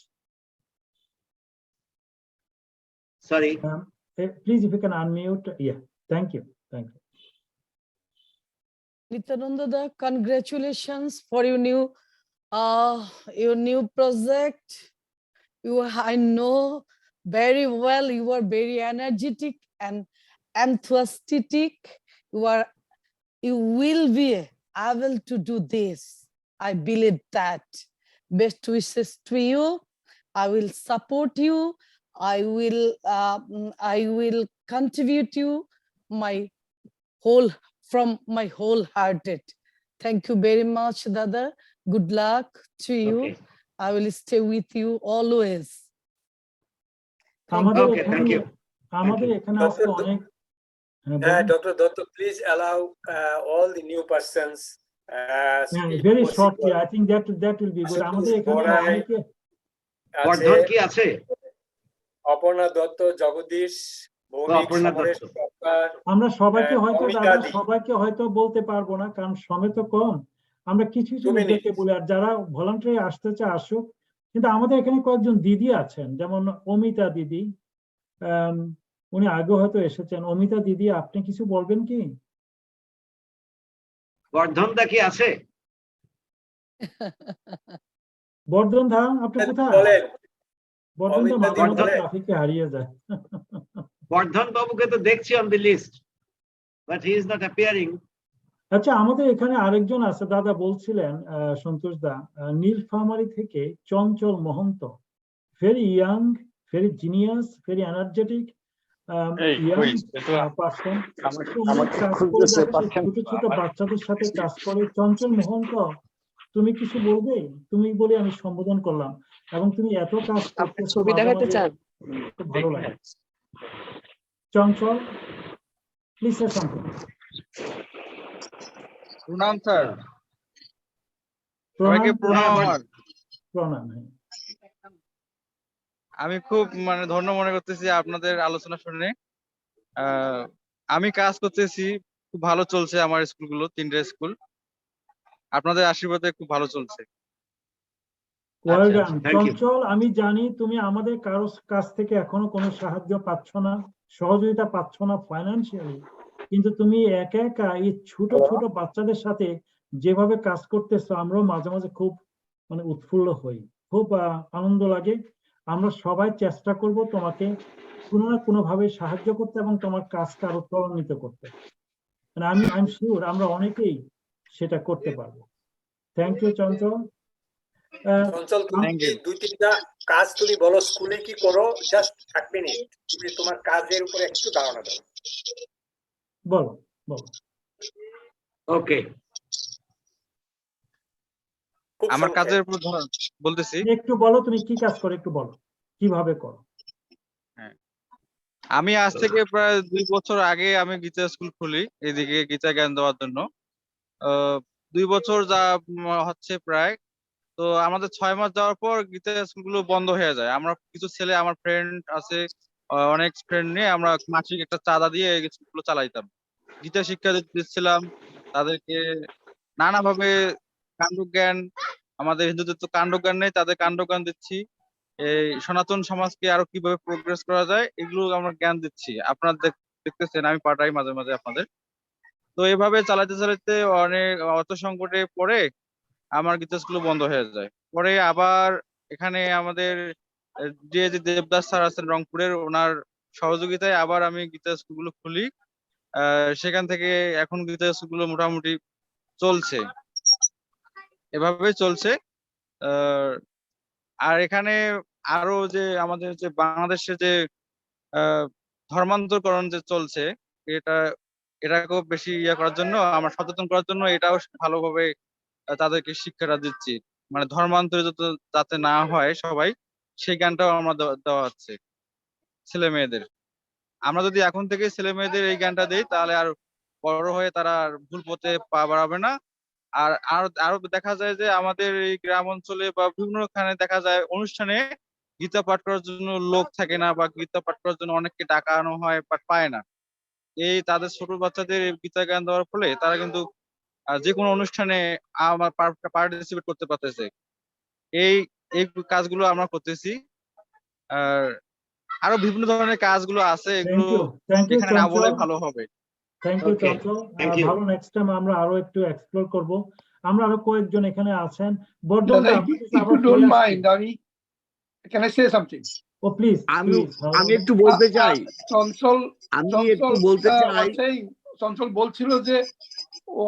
Sorry. Please, if you can unmute. Yeah, thank you. Thank you. Nityananda, congratulations for your new project. I know very well you are very energetic and enthusiastic. You will be able to do this. I believe that. Best wishes to you. I will support you. I will contribute you from my wholehearted. Thank you very much, Dada. Good luck to you. Okay. I will stay with you always. Thank you. Dr. Dotto, please allow all the new persons. Very shortly, I think that will be good. Aparna Dutta, Jagadish, Bhowmik, Aparna Samaresh Dutta. Sarkar, আমরা সবাইকে হয়তো অমিতা দাদা দি। সবাইকে হয়তো বলতে পারবো না, কারণ সময় তো কম। আমরা কিছু কিছু 2 minutes। লোকদেরকে বলি, আর যারা ভলান্টারি আসতে চায় আসুক। কিন্তু আমাদের এখানে কয়েকজন দিদি আছেন, যেমন অমিতা দিদি, উনি আগে হয়তো এসেছেন। অমিতা দিদি, আপনি কিছু বলবেন কি? বর্ধন দা কি আছে? বর্ধন দা, আপনি কোথায়? বলেন, বর্ধন দা অমিতা মাঝে দি মাঝে বলেন। ট্রাফিকে হারিয়ে যায়। বর্ধন বাবুকে তো দেখছি on the list, but he is not appearing. আচ্ছা, আমাদের এখানে আরেকজন আছে, দাদা বলছিলেন, সন্তোষ দা, নীলফামারী থেকে Chanchal Mahanta, very young, very genius, very energetic young person. কাজ করে যাচ্ছে, ছোট ছোট বাচ্চাদের সাথে কাজ করে। চঞ্চল মহন্ত, তুমি কিছু বলবে? তুমি বলে আমি সম্বোধন করলাম, এবং তুমি এত কাজ করতেছো, মাঝে মাঝে খুব ভালো লাগে। চঞ্চল, প্লিজ সে সামথিং। প্রণাম স্যার, প্রণাম, সবাইকে প্রণাম আমার। প্রণাম। আমি খুব ধন্য মনে করতেছি আপনাদের আলোচনা শুনে। আমি কাজ করতেছি, খুব ভালো চলছে আমার স্কুলগুলো, 3টে স্কুল। আপনাদের আশীর্বাদে খুব ভালো চলছে। ওয়েল ডান চঞ্চল, আমি জানি তুমি আমাদের কারো কাছ থেকে এখনো কোনো সাহায্য পাচ্ছ না, সহযোগিতা পাচ্ছ না ফাইন্যান্সিয়ালি, কিন্তু তুমি একা একা এই ছোট ছোট বাচ্চাদের সাথে যেভাবে কাজ করতেছো, আমরাও মাঝে মাঝে খুব উৎফুল্ল হই, খুব আনন্দ লাগে। আমরা সবাই চেষ্টা করব তোমাকে কোনো না কোনো ভাবে সাহায্য করতে এবং তোমার কাজকে আরো ত্বরান্বিত করতে। আমি আই এম শিওর আমরা অনেকেই সেটা করতে পারবো। থ্যাংক ইউ চঞ্চল। চঞ্চল, তুমি কি 2-3টা কাজ তুমি বলো স্কুলে কি করো? জাস্ট 1 মিনিট, তুমি তোমার কাজের উপরে একটু ধারণা দাও। বলো বলো। ওকে, আমার কাজের উপর বলতেছি। একটু বলো তুমি কি কাজ করো, একটু বলো কিভাবে করো। আমি আজ থেকে প্রায় 2 বছর আগে আমি গীতা স্কুল খুলি, এদিকে গীতা জ্ঞান দেওয়ার জন্য। 2 বছর যা হচ্ছে প্রায়। তো আমাদের 6 মাস যাওয়ার পর গীতা স্কুলগুলো বন্ধ হয়ে যায়। আমরা কিছু ছেলে, আমার ফ্রেন্ড আছে, অনেক ফ্রেন্ড নিয়ে আমরা মাসিক একটা চাঁদা দিয়ে এই স্কুলগুলো চালাইতাম, গীতা শিক্ষা দিচ্ছিলাম তাদেরকে নানাভাবে। কাণ্ডজ্ঞান, আমাদের হিন্দুদের তো কাণ্ডজ্ঞান নেই, তাদের কাণ্ডজ্ঞান দিচ্ছি। এই সনাতন সমাজকে আরো কিভাবে প্রোগ্রেস করা যায় এগুলো আমরা জ্ঞান দিচ্ছি। আপনারা দেখতেছেন আমি পাঠাই মাঝে মাঝে আপনাদের। তো এভাবে চালাতে চালাতে অনেক অর্থ সংকটে পড়ে আমার গীতা স্কুল বন্ধ হয়ে যায়। পরে আবার এখানে আমাদের যে দেবদাস স্যার আছেন রংপুরের, ওনার সহযোগিতায় আবার আমি গীতা স্কুলগুলো খুলি। সেখান থেকে এখন গীতা স্কুলগুলো মোটামুটি চলছে, এভাবে চলছে। আর এখানে আরো যে আমাদের যে বাংলাদেশে যে ধর্মান্তরকরণ যে চলছে, এটাকেও বেশি করার জন্য, আমরা সচেতন করার জন্য এটাও ভালোভাবে তাদেরকে শিক্ষাটা দিচ্ছি, ধর্মান্তরিত যাতে না হয় সবাই, সেই জ্ঞানটাও আমরা দেওয়া হচ্ছে ছেলে মেয়েদের। আমরা যদি এখন থেকে ছেলে মেয়েদের এই জ্ঞানটা দিই, তাহলে আর বড় হয়ে তারা আর ভুল পথে পা বাড়াবে না। আর আরো দেখা যায় যে আমাদের এই গ্রাম অঞ্চলে বা বিভিন্নখানে দেখা যায় অনুষ্ঠানে গীতা পাঠ করার জন্য লোক থাকে না, বা গীতা পাঠ করার জন্য অনেককে ডাকানো হয় বাট পায় না। এই তাদের ছোট বাচ্চাদের গীতা জ্ঞান দেওয়ার ফলে তারা কিন্তু যে কোনো অনুষ্ঠানে আমার পার্টিসিপেট করতে পারতেছে। এই এই কাজগুলো আমরা করতেছি। আর আরো বিভিন্ন ধরনের কাজগুলো আছে, এগুলো এখানে না বলে ভালো হবে। থ্যাংক ইউ চঞ্চল, ভালো। নেক্সট টাইম আমরা আরো একটু এক্সপ্লোর করব। আমরা আরো কয়েকজন এখানে আছেন। Bardhaman, Can I say something? Oh, please. আমি একটু বলতে চাই। চঞ্চল বলছিল যে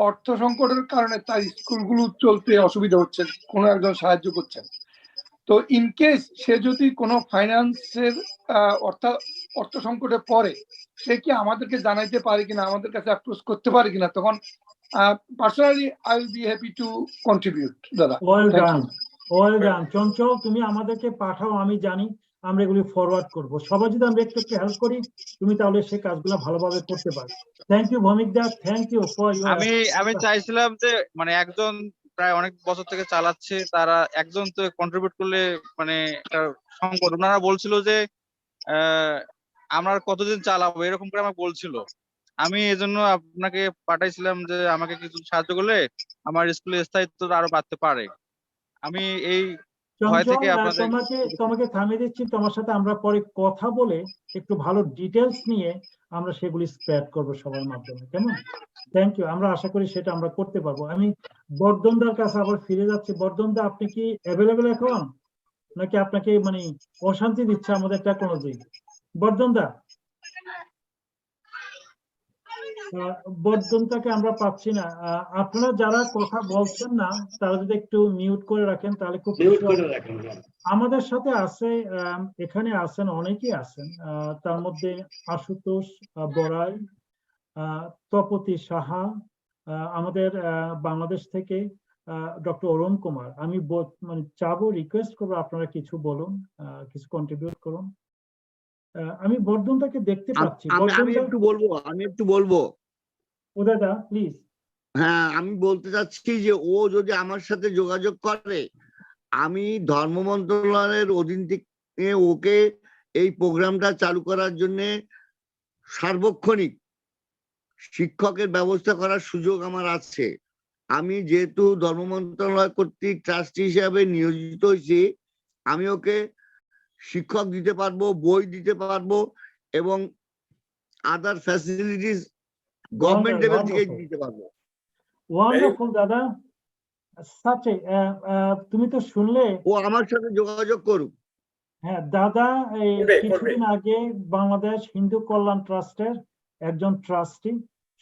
অর্থ সংকটের কারণে তার স্কুলগুলো চলতে অসুবিধা হচ্ছে, কোনো একজন সাহায্য করছেন। তো ইন কেস সে যদি কোনো ফাইন্যান্সের অর্থ সংকটে পড়ে, সে কি আমাদেরকে জানাইতে পারে কিনা, আমাদের কাছে অ্যাপ্রোচ করতে পারে কিনা, তখন personally I will be happy to contribute. দাদা ওয়েল ডান চঞ্চল, তুমি আমাদেরকে পাঠাও, আমি জানি, আমরা এগুলি ফরওয়ার্ড করব। সবাই যদি আমরা একটু একটু হেল্প করি, তুমি তাহলে সেই কাজগুলো ভালোভাবে করতে পারবে। থ্যাংক ইউ ভৌমিক দা, থ্যাংক ইউ ফর ইউর। আমি চাইছিলাম যে একজন প্রায় অনেক বছর থেকে চালাচ্ছে, তারা একজন তো কন্ট্রিবিউট করলে একটা সংকট। ওনারা বলছিল যে আমরা আর কতদিন চালাবো, এরকম করে আমাকে বলছিল। আমি এজন্য আপনাকে পাঠাইছিলাম যে আমাকে কিছু সাহায্য করলে আমার স্কুলের স্থায়িত্বটা আরো বাড়তে পারে। আমি এই ভয় চঞ্চল, থেকে আপনাদের তোমাকে থামিয়ে দিচ্ছি। তোমার সাথে আমরা পরে কথা বলে একটু ভালো ডিটেলস নিয়ে আমরা সেগুলি স্প্রেড করবো সবার মাধ্যমে, কেমন? Thank you. আমরা আশা করি সেটা আমরা করতে পারবো। আমি বর্ধনদার কাছে আবার ফিরে যাচ্ছি। বর্ধনদা, আপনি কি অ্যাভেলেবেল এখন, নাকি আপনাকে মানে অশান্তি দিচ্ছে আমাদের টেকনোলজি? বর্ধনদা, বর্ধনটাকে আমরা পাচ্ছি না। আপনারা যারা কথা বলছেন না তারা যদি একটু মিউট করে রাখেন তাহলে খুব খুশি হব। আমাদের সাথে আছে, এখানে আছেন, অনেকেই আছেন, তার মধ্যে আশুতোষ বড়াই, তপতি সাহা, আমাদের বাংলাদেশ থেকে ডক্টর অরুণ কুমার। আমি মানে চাবো, রিকোয়েস্ট করবো আপনারা কিছু বলুন, কিছু কন্ট্রিবিউট করুন। আমি বর্ধনটাকে দেখতে পাচ্ছি। আমি একটু বলবো ও দাদা প্লিজ। হ্যাঁ, আমি বলতে চাচ্ছি যে ও যদি আমার সাথে যোগাযোগ করে, আমি ধর্ম মন্ত্রণালয়ের অধীন থেকে ওকে এই প্রোগ্রামটা চালু করার জন্য সার্বক্ষণিক শিক্ষকের ব্যবস্থা করার সুযোগ আমার আছে। আমি যেহেতু ধর্ম মন্ত্রণালয় কর্তৃক ট্রাস্টি হিসাবে নিয়োজিত হয়েছি, আমি ওকে শিক্ষক দিতে পারবো, বই দিতে পারবো, এবং আদার ফ্যাসিলিটিস গভর্নমেন্ট লেভেল থেকে দিতে পারবো। ওয়ান্ডারফুল দাদা। সাচে, তুমি তো শুনলে। ও আমার সাথে যোগাযোগ করুক। হ্যাঁ দাদা, এই কিছুদিন আগে বাংলাদেশ হিন্দু কল্যাণ ট্রাস্টের একজন ট্রাস্টি,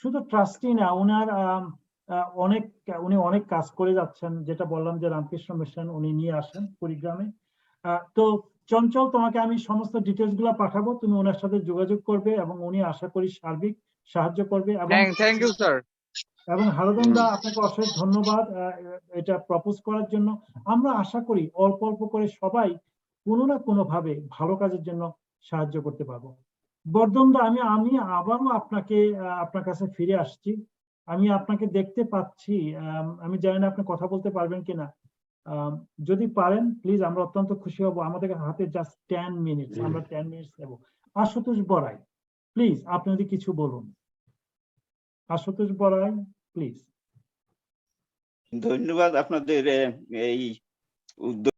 শুধু ট্রাস্টি না, উনি অনেক কাজ করে যাচ্ছেন। যেটা বললাম যে রামকৃষ্ণ মিশন উনি নিয়ে আসেন কুড়িগ্রামে। তো চঞ্চল, তোমাকে আমি সমস্ত ডিটেলস গুলা পাঠাবো, তুমি ওনার সাথে যোগাযোগ করবে এবং উনি আশা করি সার্বিক সাহায্য করবে। এবং থ্যাংক ইউ স্যার। এবং হারদন্দা, আপনাকে অশেষ ধন্যবাদ এটা প্রপোজ করার জন্য। আমরা আশা করি অল্প অল্প করে সবাই কোনো না কোনো ভাবে ভালো কাজের জন্য সাহায্য করতে পারবো। বর্ধনদা, আমি আবারও আপনার কাছে ফিরে আসছি। আমি আপনাকে দেখতে পাচ্ছি, আমি জানি না আপনি কথা বলতে পারবেন কিনা। যদি পারেন প্লিজ, আমরা অত্যন্ত খুশি হব। আমাদের হাতে জাস্ট 10 মিনিটস, আমরা 10 মিনিটস দেবো। আশুতোষ বড়াই, প্লিজ আপনি যদি কিছু বলুন। আশুতোষ বড়াই, প্লিজ। ধন্যবাদ আপনাদের এই উদ্যোগ